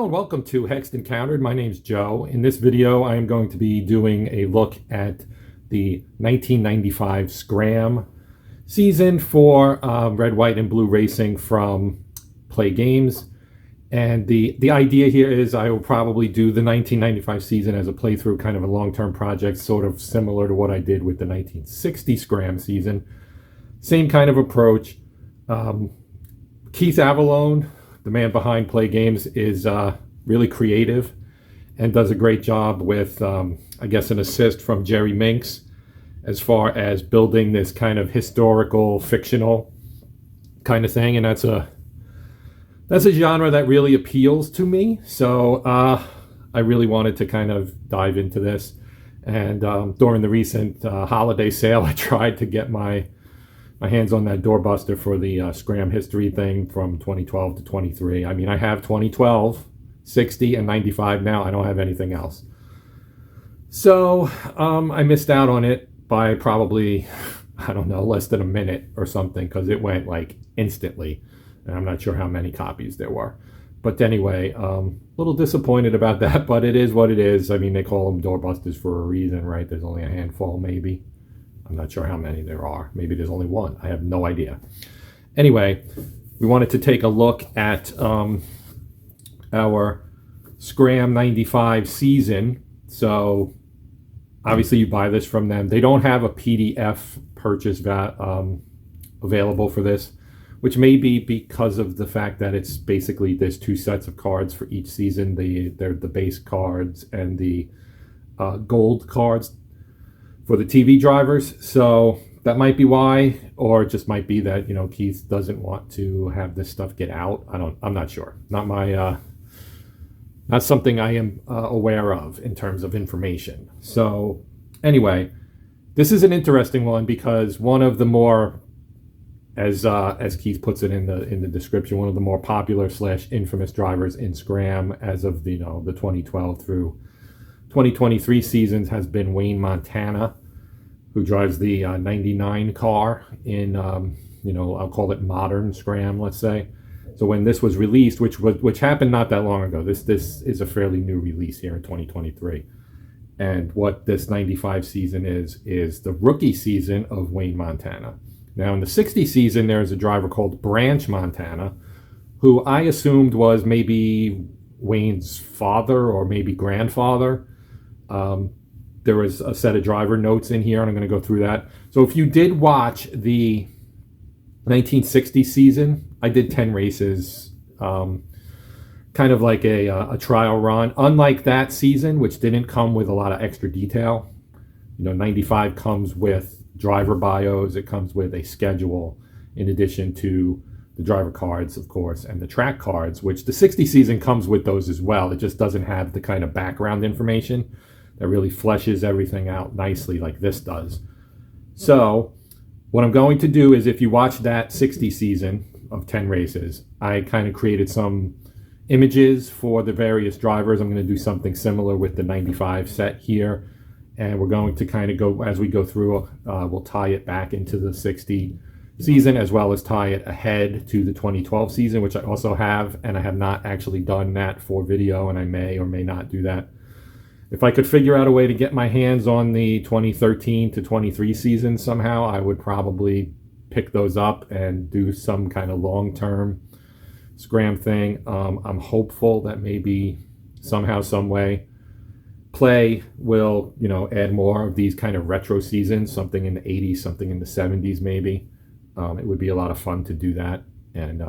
and welcome to Hexed Encountered. My name's Joe. In this video, I am going to be doing a look at the 1995 SCRAM season for Red, White, and Blue Racing from Plaay Games. And the idea here is I will probably do the 1995 season as a playthrough, kind of a long-term project, sort of similar to what I did with the 1960 SCRAM season. Same kind of approach. Keith Avalone, the man behind Plaay Games, is really creative and does a great job with, I guess, an assist from Jerry Minks as far as building this kind of historical, fictional kind of thing. And that's a genre that really appeals to me. So I really wanted to kind of dive into this. And during the recent holiday sale, I tried to get my hands on that doorbuster for the SCRAM history thing from 2012 to 23. I mean, I have 2012, 60, and 95 now. I don't have anything else. So I missed out on it by probably, I don't know, less than a minute or something, because it went like instantly. And I'm not sure how many copies there were. But anyway, a little disappointed about that, but it is what it is. I mean, they call them doorbusters for a reason, right? There's only a handful, maybe. I'm not sure how many there are. Maybe there's only one. I have no idea. Anyway, we wanted to take a look at our SCRAM 95 season. So obviously you buy this from them. They don't have a PDF purchase available for this, which may be because of the fact that it's basically there's two sets of cards for each season. They're the base cards and the gold cards for the TV drivers. So that might be why, or it just might be that, you know, Keith doesn't want to have this stuff get out. I'm not sure. Not my, not something I am aware of in terms of information. So anyway, this is an interesting one because one of the more, as Keith puts it in the description, one of the more popular / infamous drivers in SCRAM as of the 2012 through 2023 seasons has been Wayne Montana, who drives the 99 car in, I'll call it modern SCRAM, let's say. So when this was released, which happened not that long ago, this is a fairly new release here in 2023. And what this 95 season is the rookie season of Wayne Montana. Now in the 60 season, there's a driver called Branch Montana, who I assumed was maybe Wayne's father or maybe grandfather. There was a set of driver notes in here, and I'm going to go through that. So if you did watch the 1960 season, I did 10 races, kind of like a trial run. Unlike that season, which didn't come with a lot of extra detail, 95 comes with driver bios. It comes with a schedule in addition to the driver cards, of course, and the track cards, which the 60 season comes with those as well. It just doesn't have the kind of background information that really fleshes everything out nicely like this does. So what I'm going to do is, if you watch that 60 season of 10 races, I kind of created some images for the various drivers. I'm going to do something similar with the 95 set here. And we're going to kind of go, as we go through, we'll tie it back into the 60 season, as well as tie it ahead to the 2012 season, which I also have, and I have not actually done that for video, and I may or may not do that. If I could figure out a way to get my hands on the 2013 to 23 season somehow, I would probably pick those up and do some kind of long-term SCRAM thing. I'm hopeful that maybe somehow, some way, Plaay will, add more of these kind of retro seasons, something in the 80s, something in the 70s maybe. It would be a lot of fun to do that. And,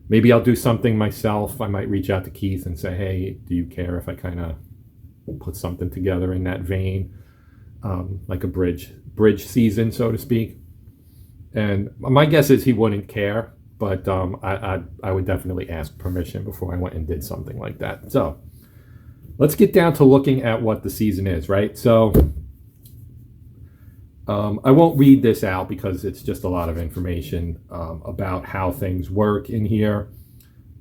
maybe I'll do something myself. I might reach out to Keith and say, hey, do you care if I kind of put something together in that vein, like a bridge season, so to speak. And my guess is he wouldn't care, but I would definitely ask permission before I went and did something like that. So let's get down to looking at what the season is, right? So I won't read this out because it's just a lot of information about how things work in here.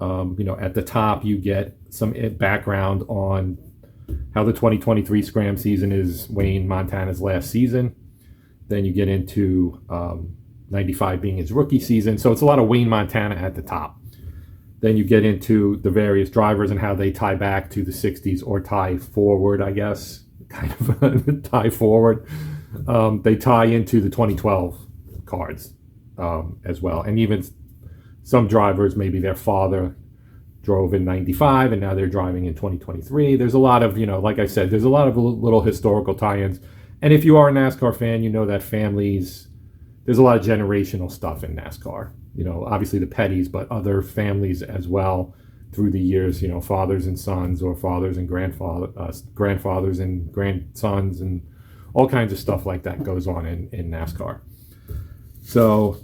At the top, you get some background on how the 2023 SCRAM season is Wayne Montana's last season. Then you get into 95 being his rookie season. So it's a lot of Wayne Montana at the top. Then you get into the various drivers and how they tie back to the 60s or tie forward, I guess. Kind of tie forward. They tie into the 2012 cards as well. And even some drivers, maybe their father drove in 95 and now they're driving in 2023. There's a lot of, like I said, there's a lot of little historical tie-ins. And if you are a NASCAR fan, you know that there's a lot of generational stuff in NASCAR. Obviously the Pettys, but other families as well through the years, fathers and sons, or fathers and grandfathers and grandsons, and all kinds of stuff like that goes on in NASCAR. So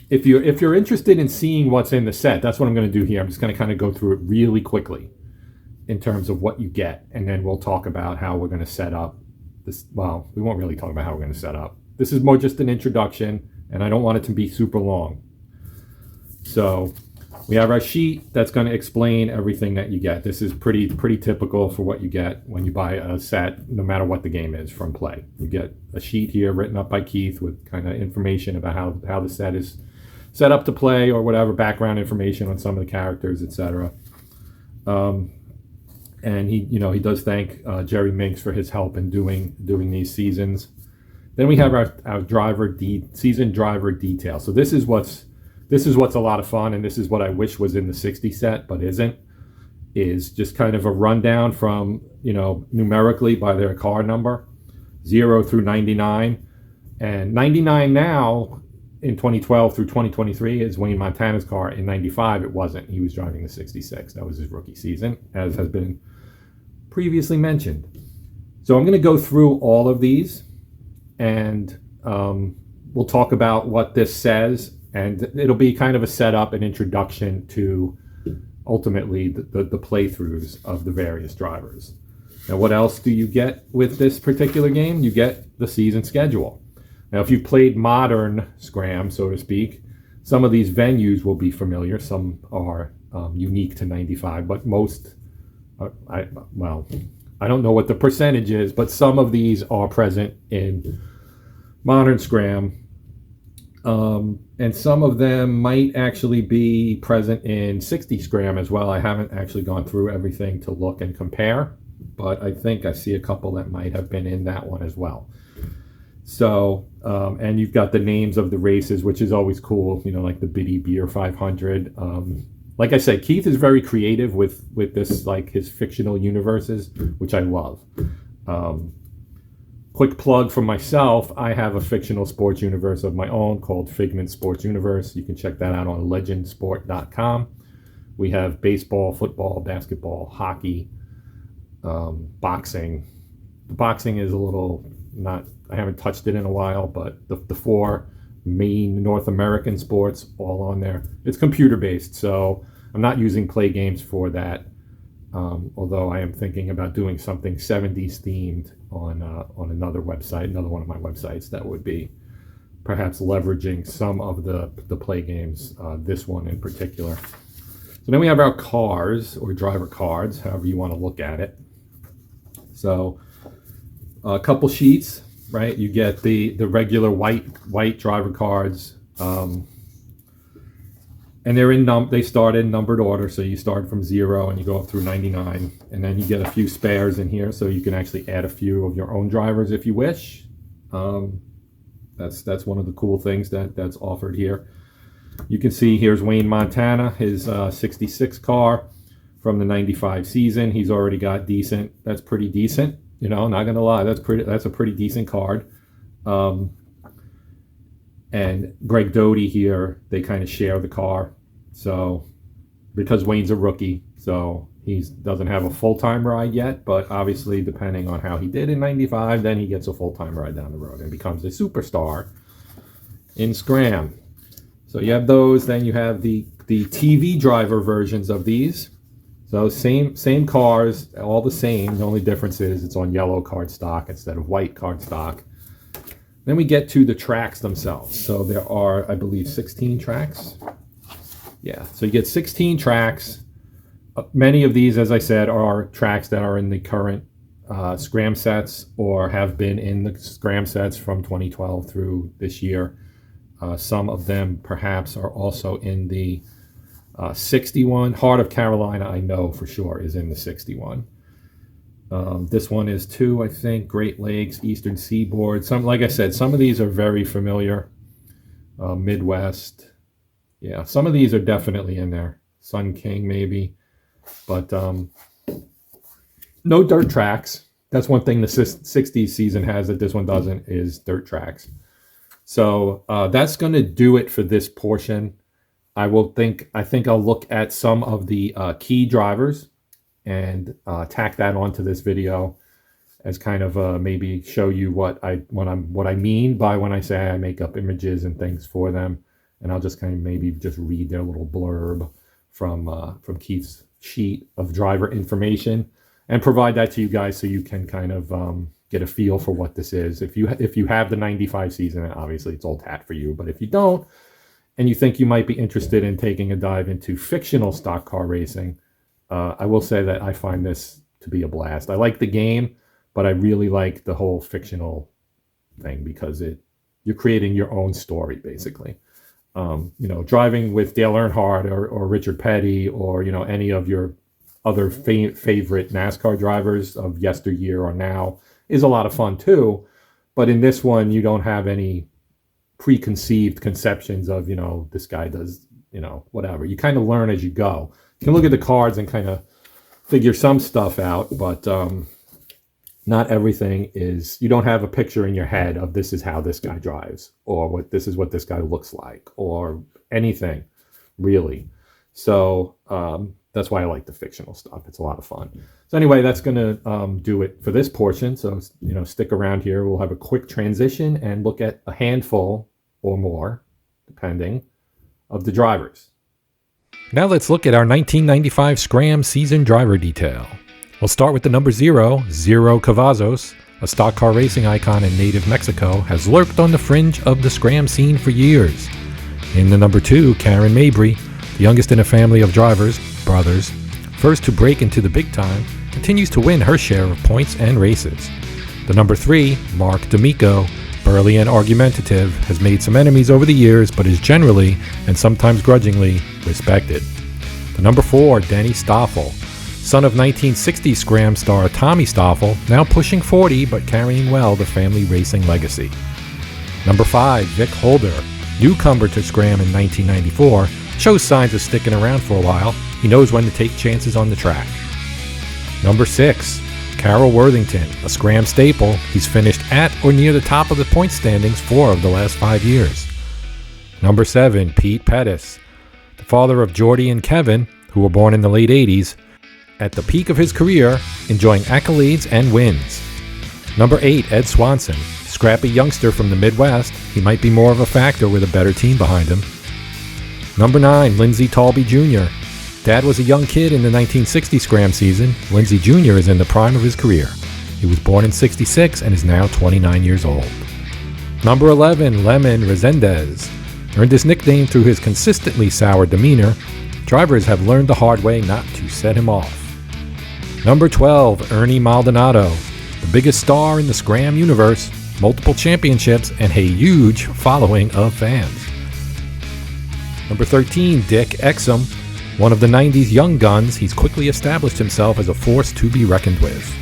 if you're interested in seeing what's in the set, that's what I'm going to do here. I'm just going to kind of go through it really quickly in terms of what you get, and then we'll talk about how we're going to set up this. Well, we won't really talk about how we're going to set up. This is more just an introduction, and I don't want it to be super long. So we have our sheet that's going to explain everything that you get. This is pretty typical for what you get when you buy a set, no matter what the game is from Play. You get a sheet here written up by Keith with kind of information about how the set is set up to play, or whatever, background information on some of the characters, etc. And he does thank Jerry Minks for his help in doing these seasons. Then we have our season driver detail. So this is what's a lot of fun, and this is what I wish was in the 60 set but isn't. Is just kind of a rundown from numerically by their car number, 0 through 99, and 99 now in 2012 through 2023 is Wayne Montana's car. In 95 it wasn't. He was driving the 66. That was his rookie season, as has been previously mentioned. So I'm going to go through all of these, and we'll talk about what this says, and it'll be kind of a setup, an introduction to ultimately the playthroughs of the various drivers. Now, what else do you get with this particular game? You get the season schedule. Now, if you've played modern SCRAM, so to speak, some of these venues will be familiar. Some are unique to 95, but most, I don't know what the percentage is, but some of these are present in modern SCRAM. And some of them might actually be present in 60 SCRAM as well. I haven't actually gone through everything to look and compare, but I think I see a couple that might have been in that one as well. So, and you've got the names of the races, which is always cool, like the Biddy Beer 500. Like I said, Keith is very creative with this, like his fictional universes, which I love. Quick plug for myself, I have a fictional sports universe of my own called Figment Sports Universe. You can check that out on legendsport.com. We have baseball, football, basketball, hockey, boxing. The boxing is a little I haven't touched it in a while, but the four main North American sports all on there. It's computer based, so I'm not using Play Games for that. Although I am thinking about doing something 70s themed on another website, another one of my websites that would be perhaps leveraging some of the Play Games, this one in particular. So then we have our cars, or driver cards, however you want to look at it. So a couple sheets, right? You get the regular white driver cards, and they start in numbered order. So you start from 0 and you go up through 99, and then you get a few spares in here, so you can actually add a few of your own drivers if you wish. That's one of the cool things that's offered here. You can see here's Wayne Montana, his 66 car from the 95 season. He's already got decent. That's pretty decent. Not gonna lie, that's a pretty decent card. And Greg Doty here, they kind of share the car. So, because Wayne's a rookie, so he doesn't have a full-time ride yet, but obviously depending on how he did in 95, then he gets a full-time ride down the road and becomes a superstar in SCRAM. So you have those, then you have the TV driver versions of these. So same cars, all the same. The only difference is it's on yellow cardstock instead of white cardstock. Then we get to the tracks themselves. So there are, I believe, 16 tracks. Yeah, so you get 16 tracks. Many of these, as I said, are tracks that are in the current SCRAM sets or have been in the SCRAM sets from 2012 through this year. Some of them perhaps are also in the 61. Heart of Carolina, I know for sure, is in the 61. This one is 2, I think. Great Lakes, Eastern Seaboard. Like I said, some of these are very familiar. Midwest. Yeah, some of these are definitely in there. Sun King, maybe. But no dirt tracks. That's one thing the 60s season has that this one doesn't, is dirt tracks. So that's going to do it for this portion. I think I'll look at some of the key drivers and tack that onto this video as kind of maybe show you what I mean by when I say I make up images and things for them. And I'll just kind of maybe just read their little blurb from Keith's sheet of driver information and provide that to you guys so you can kind of get a feel for what this is. If you have the 95 season, obviously it's old hat for you. But if you don't, and you think you might be interested in taking a dive into fictional stock car racing, I will say that I find this to be a blast. I like the game, but I really like the whole fictional thing because you're creating your own story, basically. Driving with Dale Earnhardt or Richard Petty or, any of your other favorite NASCAR drivers of yesteryear or now is a lot of fun too. But in this one, you don't have any preconceived conceptions of, this guy does, whatever. You kind of learn as you go. You can look at the cards and kind of figure some stuff out, but not everything is, you don't have a picture in your head of this is how this guy drives or this is what this guy looks like or anything really. So that's why I like the fictional stuff. It's a lot of fun. So anyway, that's going to do it for this portion. So, stick around here. We'll have a quick transition and look at a handful or more, depending, of the drivers. Now let's look at our 1995 SCRAM season driver detail. We'll start with the number 0, Zero Cavazos, a stock car racing icon in native Mexico, has lurked on the fringe of the SCRAM scene for years. In the number 2, Karen Mabry, the youngest in a family of brothers, first to break into the big time, continues to win her share of points and races. The number 3, Mark D'Amico, burly and argumentative, has made some enemies over the years, but is generally, and sometimes grudgingly, respected. The number 4, Denny Stoffel, son of 1960 SCRAM star Tommy Stoffel, now pushing 40 but carrying well the family racing legacy. Number 5, Vic Holder, newcomer to SCRAM in 1994, shows signs of sticking around for a while. He knows when to take chances on the track. Number 6, Carroll Worthington, a SCRAM staple. He's finished at or near the top of the point standings 4 of the last 5 years. Number 7, Pete Pettis, the father of Jordy and Kevin, who were born in the late 80s, at the peak of his career, enjoying accolades and wins. Number 8, Ed Swanson, scrappy youngster from the Midwest. He might be more of a factor with a better team behind him. Number 9, Lindsey Talby Jr. Dad was a young kid in the 1960 SCRAM season. Lindsey Jr. is in the prime of his career. He was born in '66 and is now 29 years old. Number 11, Lemon Resendez, earned his nickname through his consistently sour demeanor. Drivers have learned the hard way not to set him off. Number 12, Ernie Maldonado, the biggest star in the SCRAM universe, multiple championships, and a huge following of fans. Number 13, Dick Exum, one of the 90s young guns. He's quickly established himself as a force to be reckoned with.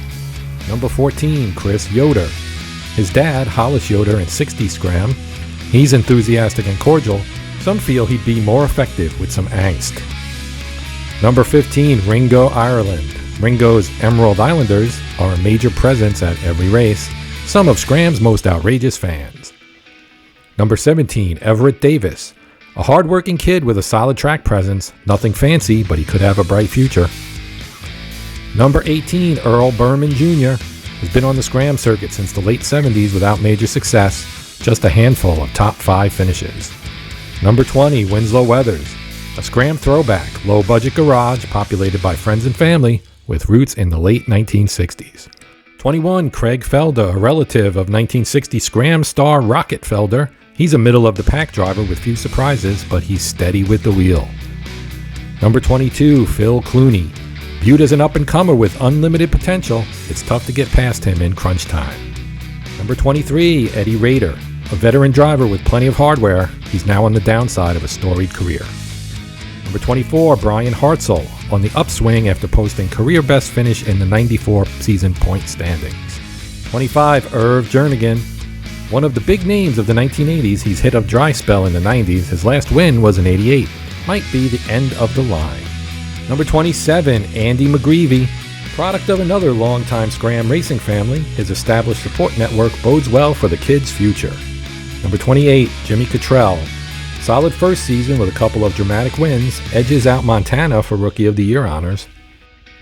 Number 14, Chris Yoder. His dad, Hollis Yoder, in 60s SCRAM. He's enthusiastic and cordial. Some feel he'd be more effective with some angst. Number 15, Ringo Ireland. Ringo's Emerald Islanders are a major presence at every race, some of SCRAM's most outrageous fans. Number 17, Everett Davis. A hard-working kid with a solid track presence, nothing fancy, but he could have a bright future. Number 18, Earl Berman Jr. has been on the SCRAM circuit since the late 70s without major success, just a handful of top 5 finishes. Number 20, Winslow Weathers, a SCRAM throwback, low-budget garage populated by friends and family with roots in the late 1960s. 21, Craig Felder, a relative of 1960 SCRAM star Rocket Felder. He's a middle-of-the-pack driver with few surprises, but he's steady with the wheel. Number 22, Phil Clooney. Viewed as an up-and-comer with unlimited potential, it's tough to get past him in crunch time. Number 23, Eddie Rader. A veteran driver with plenty of hardware, he's now on the downside of a storied career. Number 24, Brian Hartzell, on the upswing after posting career best finish in the 94 season point standings. 25, Irv Jernigan. One of the big names of the 1980s, he's hit a dry spell in the 90s. His last win was in 88. Might be the end of the line. Number 27, Andy McGreevy. Product of another longtime SCRAM racing family, his established support network bodes well for the kid's future. Number 28, Jimmy Cottrell. Solid first season with a couple of dramatic wins, edges out Montana for Rookie of the Year honors.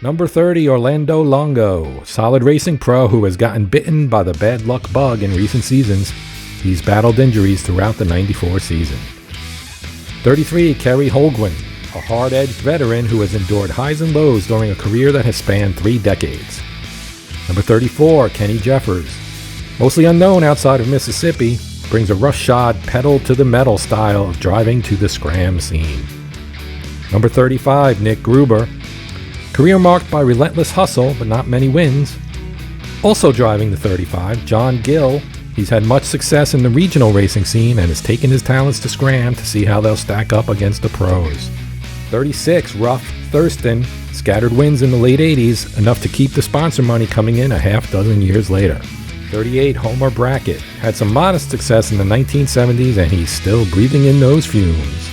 Number 30, Orlando Longo. Solid racing pro who has gotten bitten by the bad luck bug in recent seasons. He's battled injuries throughout the 94 season. 33, Kerry Holguin. A hard-edged veteran who has endured highs and lows during a career that has spanned 3 decades. Number 34, Kenny Jeffers. Mostly unknown outside of Mississippi, brings a roughshod pedal-to-the-metal style of driving to the SCRAM scene. Number 35, Nick Gruber. Career marked by relentless hustle, but not many wins. Also driving the 35, John Gill. He's had much success in the regional racing scene and has taken his talents to SCRAM to see how they'll stack up against the pros. 36, Ruff Thurston. Scattered wins in the late 80s, enough to keep the sponsor money coming in a half dozen years later. 38, Homer Brackett. Had some modest success in the 1970s and he's still breathing in those fumes.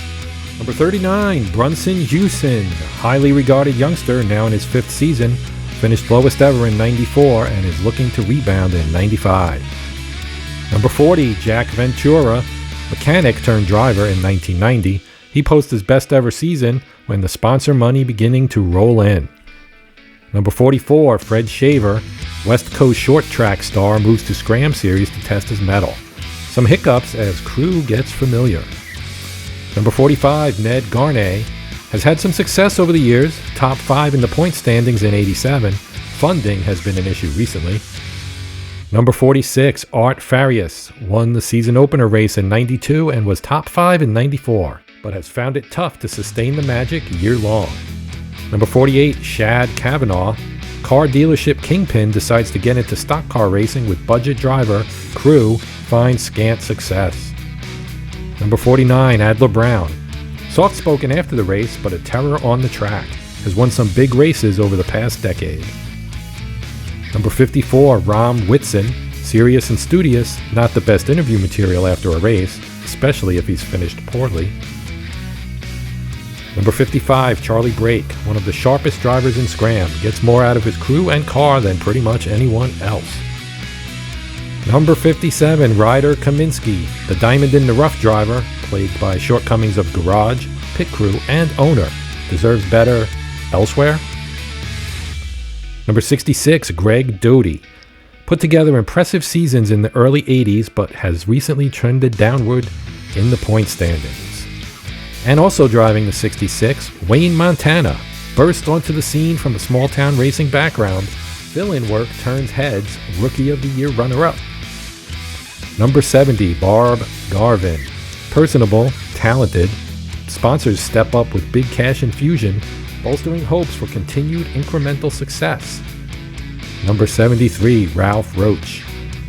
Number 39, Brunson Hewson. Highly regarded youngster, now in his 5th season. Finished lowest ever in 94 and is looking to rebound in 95. Number 40, Jack Ventura. Mechanic turned driver in 1990. He posts his best ever season when the sponsor money beginning to roll in. Number 44, Fred Shaver. West Coast short track star moves to SCRAM Series to test his mettle. Some hiccups as crew gets familiar. Number 45, Ned Garnay. Has had some success over the years, top 5 in the point standings in 87. Funding has been an issue recently. Number 46, Art Farias. Won the season opener race in 92 and was top 5 in 94, but has found it tough to sustain the magic year-long. Number 48, Shad Kavanaugh. Car dealership kingpin decides to get into stock car racing with budget driver, crew, finds scant success. Number 49, Adler Brown. Soft-spoken after the race, but a terror on the track. Has won some big races over the past decade. Number 54, Rom Whitson. Serious and studious, not the best interview material after a race, especially if he's finished poorly. Number 55, Charlie Brake, one of the sharpest drivers in SCRAM, gets more out of his crew and car than pretty much anyone else. Number 57, Ryder Kaminsky, the diamond in the rough driver, plagued by shortcomings of garage, pit crew, and owner. Deserves better elsewhere. Number 66, Greg Doty. Put together impressive seasons in the early 80s, but has recently trended downward in the point standings. And also driving the 66, Wayne Montana. Burst onto the scene from a small-town racing background. Fill-in work turns heads, Rookie of the Year runner-up. Number 70, Barb Garvin. Personable, talented. Sponsors step up with big cash infusion, bolstering hopes for continued incremental success. Number 73, Ralph Roach.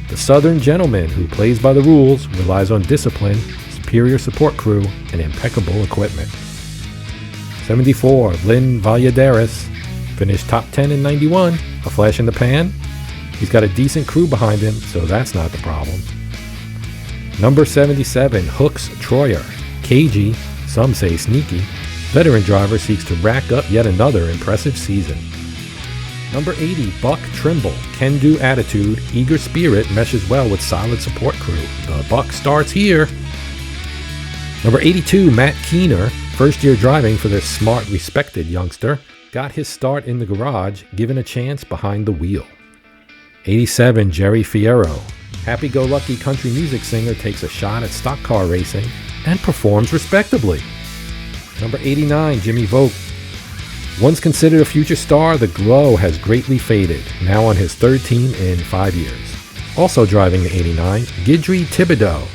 The Southern gentleman who plays by the rules, relies on discipline, superior support crew, and impeccable equipment. 74, Lynn Valladares. Finished top 10 in 91, a flash in the pan. He's got a decent crew behind him, so that's not the problem. Number 77, Hooks Troyer. Cagey, some say sneaky. Veteran driver seeks to rack up yet another impressive season. Number 80, Buck Trimble. Can-do attitude, eager spirit meshes well with solid support crew. The buck starts here. Number 82, Matt Keener. First year driving for this smart, respected youngster. Got his start in the garage, given a chance behind the wheel. 87, Jerry Fierro. Happy-go-lucky country music singer takes a shot at stock car racing and performs respectably. Number 89, Jimmy Vogt. Once considered a future star, the glow has greatly faded, now on his 3rd team in 5 years. Also driving the 89, Guidry Thibodeau.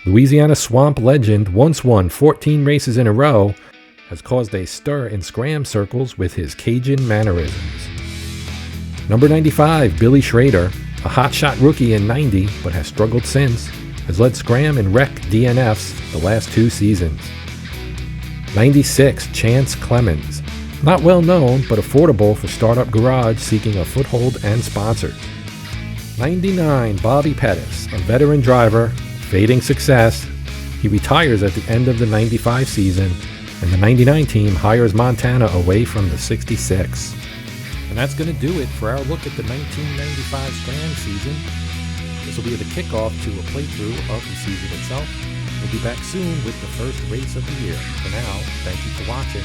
Louisiana Swamp legend, once won 14 races in a row, has caused a stir in SCRAM circles with his Cajun mannerisms. Number 95, Billy Schrader. A hotshot rookie in 90, but has struggled since. Has led SCRAM and Rec DNFs the last 2 seasons. 96, Chance Clemens. Not well known, but affordable for startup garage seeking a foothold and sponsors. 99, Bobby Pettis, a veteran driver, fading success. He retires at the end of the 95 season, and the 99 team hires Montana away from the 66. And that's going to do it for our look at the 1995 SCRAM season. This will be the kickoff to a playthrough of the season itself. We'll be back soon with the first race of the year. For now, thank you for watching.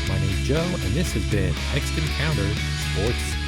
My name's Joe, and this has been X Encounter Sports